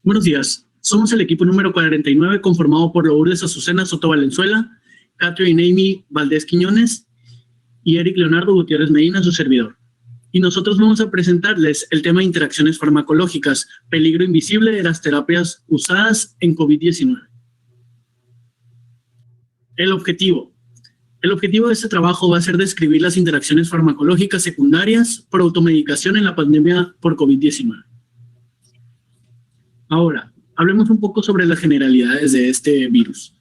Buenos días. Somos el equipo número 49 conformado por Lourdes Azucena Soto Valenzuela, Catherine Amy Valdés Quiñones y Eric Leonardo Gutiérrez Medina, su servidor. Y nosotros vamos a presentarles el tema de interacciones farmacológicas, peligro invisible de las terapias usadas en COVID-19. El objetivo de este trabajo va a ser describir las interacciones farmacológicas secundarias por automedicación en la pandemia por COVID-19. Ahora, hablemos un poco sobre las generalidades de este virus.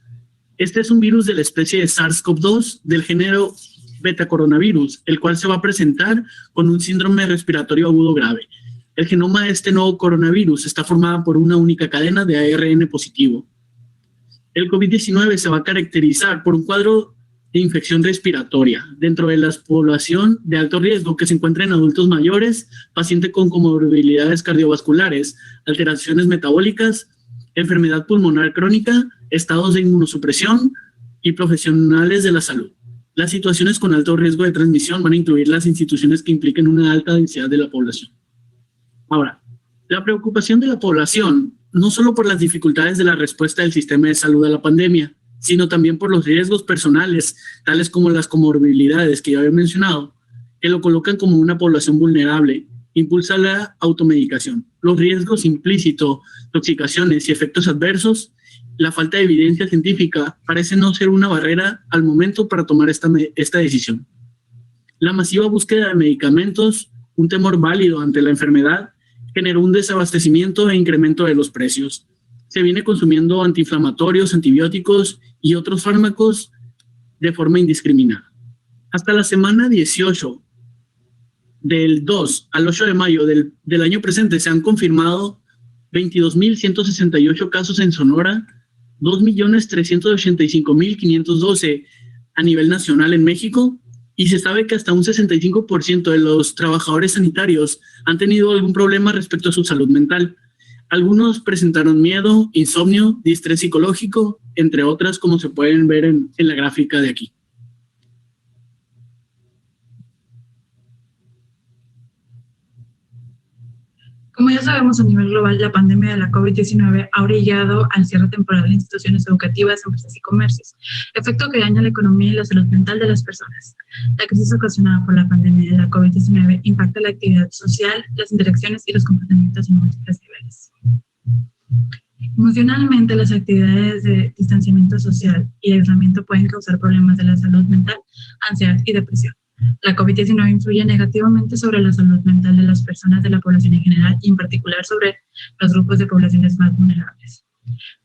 Este es un virus de la especie de SARS-CoV-2 del género beta-coronavirus, el cual se va a presentar con un síndrome respiratorio agudo grave. El genoma de este nuevo coronavirus está formado por una única cadena de ARN positivo. El COVID-19 se va a caracterizar por un cuadro de infección respiratoria dentro de la población de alto riesgo que se encuentra en adultos mayores, pacientes con comorbilidades cardiovasculares, alteraciones metabólicas, enfermedad pulmonar crónica, estados de inmunosupresión y profesionales de la salud. Las situaciones con alto riesgo de transmisión van a incluir las instituciones que impliquen una alta densidad de la población. Ahora, la preocupación de la población, no solo por las dificultades de la respuesta del sistema de salud a la pandemia, sino también por los riesgos personales, tales como las comorbilidades que ya había mencionado, que lo colocan como una población vulnerable, impulsa la automedicación. Los riesgos implícitos, intoxicaciones y efectos adversos, la falta de evidencia científica parece no ser una barrera al momento para tomar esta decisión. La masiva búsqueda de medicamentos, un temor válido ante la enfermedad, generó un desabastecimiento e incremento de los precios. Se viene consumiendo antiinflamatorios, antibióticos y otros fármacos de forma indiscriminada. Hasta la semana 18, del 2 al 8 de mayo del año presente, se han confirmado 22.168 casos en Sonora, 2.385.512 a nivel nacional en México, y se sabe que hasta un 65% de los trabajadores sanitarios han tenido algún problema respecto a su salud mental. Algunos presentaron miedo, insomnio, distrés psicológico, entre otras, como se pueden ver en la gráfica de aquí. Como ya sabemos, a nivel global, la pandemia de la COVID-19 ha orillado al cierre temporal de instituciones educativas, empresas y comercios, efecto que daña la economía y la salud mental de las personas. La crisis ocasionada por la pandemia de la COVID-19 impacta la actividad social, las interacciones y los comportamientos en múltiples niveles. Emocionalmente, las actividades de distanciamiento social y aislamiento pueden causar problemas de la salud mental, ansiedad y depresión. La COVID-19 influye negativamente sobre la salud mental de las personas de la población en general y en particular sobre los grupos de poblaciones más vulnerables.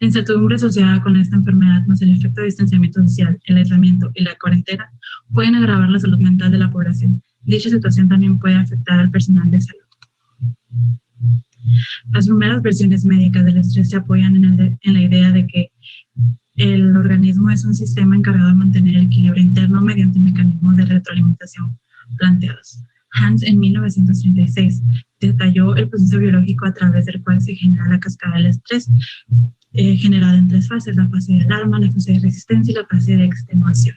La incertidumbre asociada con esta enfermedad más el efecto de distanciamiento social, el aislamiento y la cuarentena pueden agravar la salud mental de la población. Dicha situación también puede afectar al personal de salud. Las primeras versiones médicas del estrés se apoyan en la idea de que el organismo es un sistema encargado de mantener el equilibrio interno mediante mecanismos de retroalimentación planteados. Hans, en 1936, detalló el proceso biológico a través del cual se genera la cascada del estrés, generada en tres fases: la fase de alarma, la fase de resistencia y la fase de extenuación.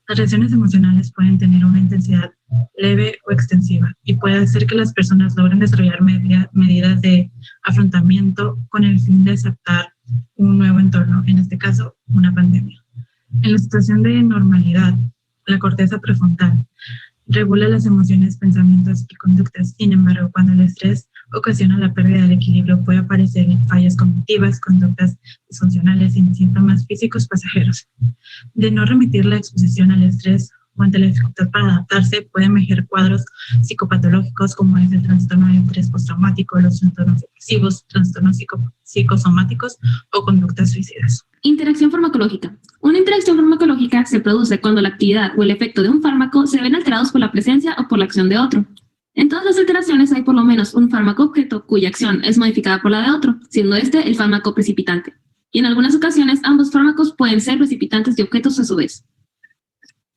Las reacciones emocionales pueden tener una intensidad leve o extensiva y puede hacer que las personas logren desarrollar medidas de afrontamiento con el fin de aceptar un nuevo entorno, en este caso, una pandemia. En la situación de normalidad, la corteza prefrontal regula las emociones, pensamientos y conductas. Sin embargo, cuando el estrés ocasiona la pérdida del equilibrio, puede aparecer fallas cognitivas, conductas disfuncionales y síntomas físicos pasajeros. De no remitir la exposición al estrés o ante la dificultad para adaptarse, pueden emerger cuadros psicopatológicos como es el trastorno de estrés postraumático, los trastornos depresivos, trastornos psicosomáticos o conductas suicidas. Interacción farmacológica. Una interacción farmacológica se produce cuando la actividad o el efecto de un fármaco se ven alterados por la presencia o por la acción de otro. En todas las alteraciones hay por lo menos un fármaco objeto cuya acción es modificada por la de otro, siendo este el fármaco precipitante. Y en algunas ocasiones ambos fármacos pueden ser precipitantes de objetos a su vez.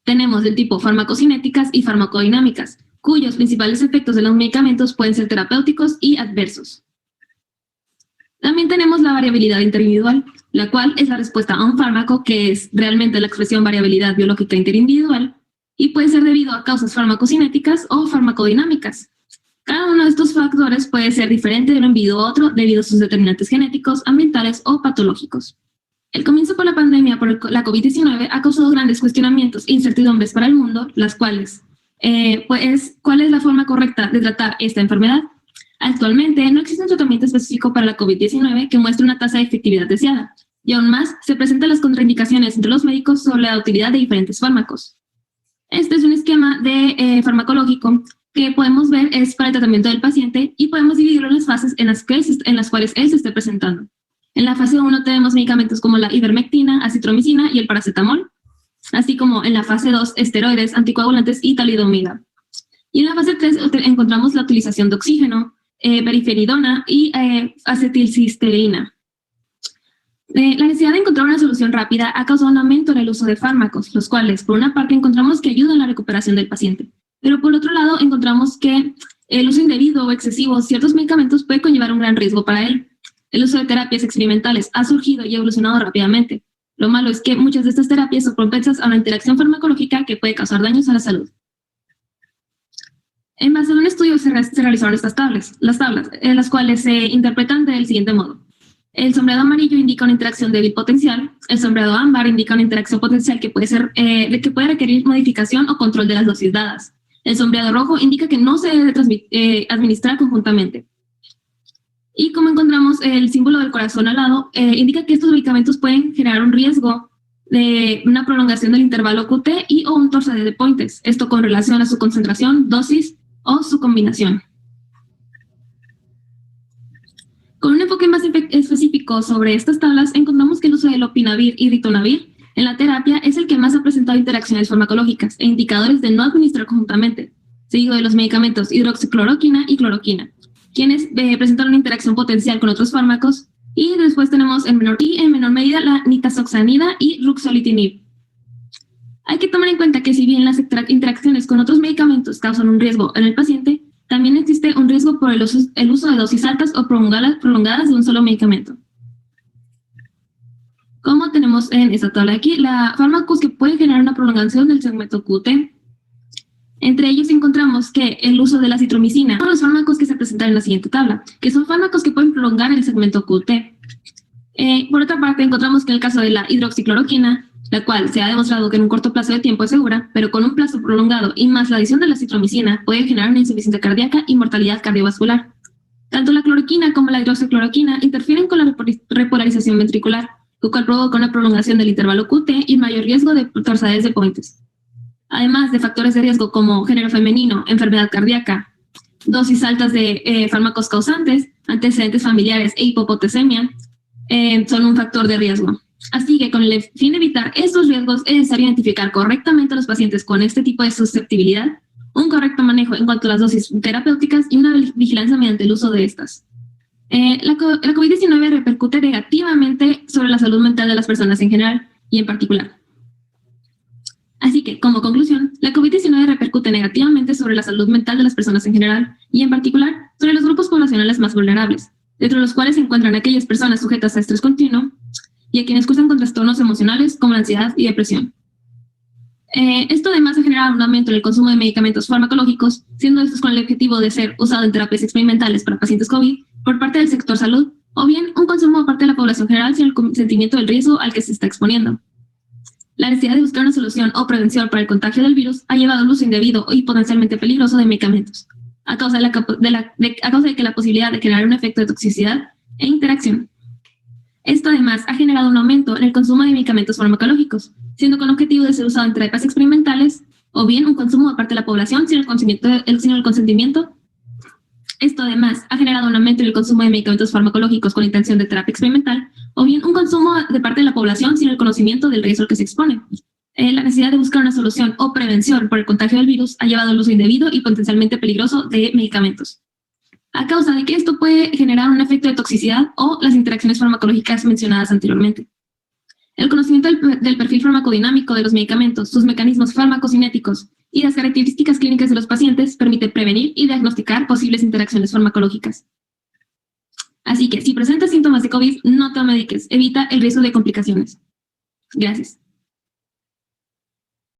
Tenemos del tipo farmacocinéticas y farmacodinámicas, cuyos principales efectos de los medicamentos pueden ser terapéuticos y adversos. También tenemos la variabilidad interindividual, la cual es la respuesta a un fármaco, que es realmente la expresión variabilidad biológica interindividual y puede ser debido a causas farmacocinéticas o farmacodinámicas. Cada uno de estos factores puede ser diferente de un individuo a otro debido a sus determinantes genéticos, ambientales o patológicos. El comienzo por la pandemia por la COVID-19 ha causado grandes cuestionamientos e incertidumbres para el mundo, las cuales, ¿cuál es la forma correcta de tratar esta enfermedad? Actualmente no existe un tratamiento específico para la COVID-19 que muestre una tasa de efectividad deseada, y aún más se presentan las contraindicaciones entre los médicos sobre la utilidad de diferentes fármacos. Este es un esquema de farmacológico que podemos ver es para el tratamiento del paciente y podemos dividirlo en las fases en las cuales él se esté presentando. En la fase 1 tenemos medicamentos como la ivermectina, acitromicina y el paracetamol, así como en la fase 2 esteroides, anticoagulantes y talidomida. Y en la fase 3 encontramos la utilización de oxígeno, periferidona y acetilcisteína. La necesidad de encontrar una solución rápida ha causado un aumento en el uso de fármacos, los cuales, por una parte, encontramos que ayudan a la recuperación del paciente, pero por otro lado, encontramos que el uso indebido o excesivo de ciertos medicamentos puede conllevar un gran riesgo para él. El uso de terapias experimentales ha surgido y evolucionado rápidamente. Lo malo es que muchas de estas terapias son propensas a una interacción farmacológica que puede causar daños a la salud. En base a un estudio se realizaron las tablas, en las cuales se interpretan del siguiente modo. El sombreado amarillo indica una interacción débil potencial, el sombreado ámbar indica una interacción potencial que puede requerir modificación o control de las dosis dadas. El sombreado rojo indica que no se debe administrar conjuntamente. Y como encontramos el símbolo del corazón al lado, indica que estos medicamentos pueden generar un riesgo de una prolongación del intervalo QT y o un torsadez de Pointes, esto con relación a su concentración, dosis o su combinación. Con un enfoque más específico sobre estas tablas, encontramos que el uso del lopinavir y ritonavir en la terapia es el que más ha presentado interacciones farmacológicas e indicadores de no administrar conjuntamente, seguido de los medicamentos hidroxicloroquina y cloroquina, quienes presentan una interacción potencial con otros fármacos, y después tenemos en menor medida la nitazoxanida y ruxolitinib. Hay que tomar en cuenta que si bien las interacciones con otros medicamentos causan un riesgo en el paciente, también existe un riesgo por el uso de dosis altas o prolongadas de un solo medicamento. Como tenemos en esta tabla de aquí, fármacos que pueden generar una prolongación del segmento QT. Entre ellos encontramos que el uso de la acitromicina son los fármacos que se presentan en la siguiente tabla, que son fármacos que pueden prolongar el segmento QT. Por otra parte, encontramos que en el caso de la hidroxicloroquina, la cual se ha demostrado que en un corto plazo de tiempo es segura, pero con un plazo prolongado y más la adición de la acitromicina puede generar una insuficiencia cardíaca y mortalidad cardiovascular. Tanto la cloroquina como la hidroxicloroquina interfieren con la repolarización ventricular, lo cual provoca una prolongación del intervalo QT y mayor riesgo de torsadez de Pointes. Además de factores de riesgo como género femenino, enfermedad cardíaca, dosis altas de fármacos causantes, antecedentes familiares e hipopotesemia, son un factor de riesgo. Así que con el fin de evitar estos riesgos es necesario identificar correctamente a los pacientes con este tipo de susceptibilidad, un correcto manejo en cuanto a las dosis terapéuticas y una vigilancia mediante el uso de estas. La COVID-19 repercute negativamente sobre la salud mental de las personas en general y en particular. Así que, como conclusión, la COVID-19 repercute negativamente sobre la salud mental de las personas en general y en particular sobre los grupos poblacionales más vulnerables, dentro de los cuales se encuentran aquellas personas sujetas a estrés continuo y a quienes cursan con trastornos emocionales como la ansiedad y depresión. Esto además ha generado un aumento en el consumo de medicamentos farmacológicos, siendo estos con el objetivo de ser usado en terapias experimentales para pacientes COVID por parte del sector salud, o bien un consumo por parte de la población general sin el consentimiento del riesgo al que se está exponiendo. La necesidad de buscar una solución o prevención para el contagio del virus ha llevado al uso indebido y potencialmente peligroso de medicamentos, a causa de que la posibilidad de generar un efecto de toxicidad e interacción. Esto además ha generado un aumento en el consumo de medicamentos farmacológicos, siendo con el objetivo de ser usado en terapias experimentales, o bien un consumo de parte de la población sin el consentimiento. Esto además ha generado un aumento en el consumo de medicamentos farmacológicos con intención de terapia experimental, o bien un consumo de parte de la población sin el conocimiento del riesgo al que se expone. La necesidad de buscar una solución o prevención por el contagio del virus ha llevado al uso indebido y potencialmente peligroso de medicamentos, a causa de que esto puede generar un efecto de toxicidad o las interacciones farmacológicas mencionadas anteriormente. El conocimiento del perfil farmacodinámico de los medicamentos, sus mecanismos farmacocinéticos y las características clínicas de los pacientes permite prevenir y diagnosticar posibles interacciones farmacológicas. Así que, si presentas síntomas de COVID, no te mediques, evita el riesgo de complicaciones. Gracias.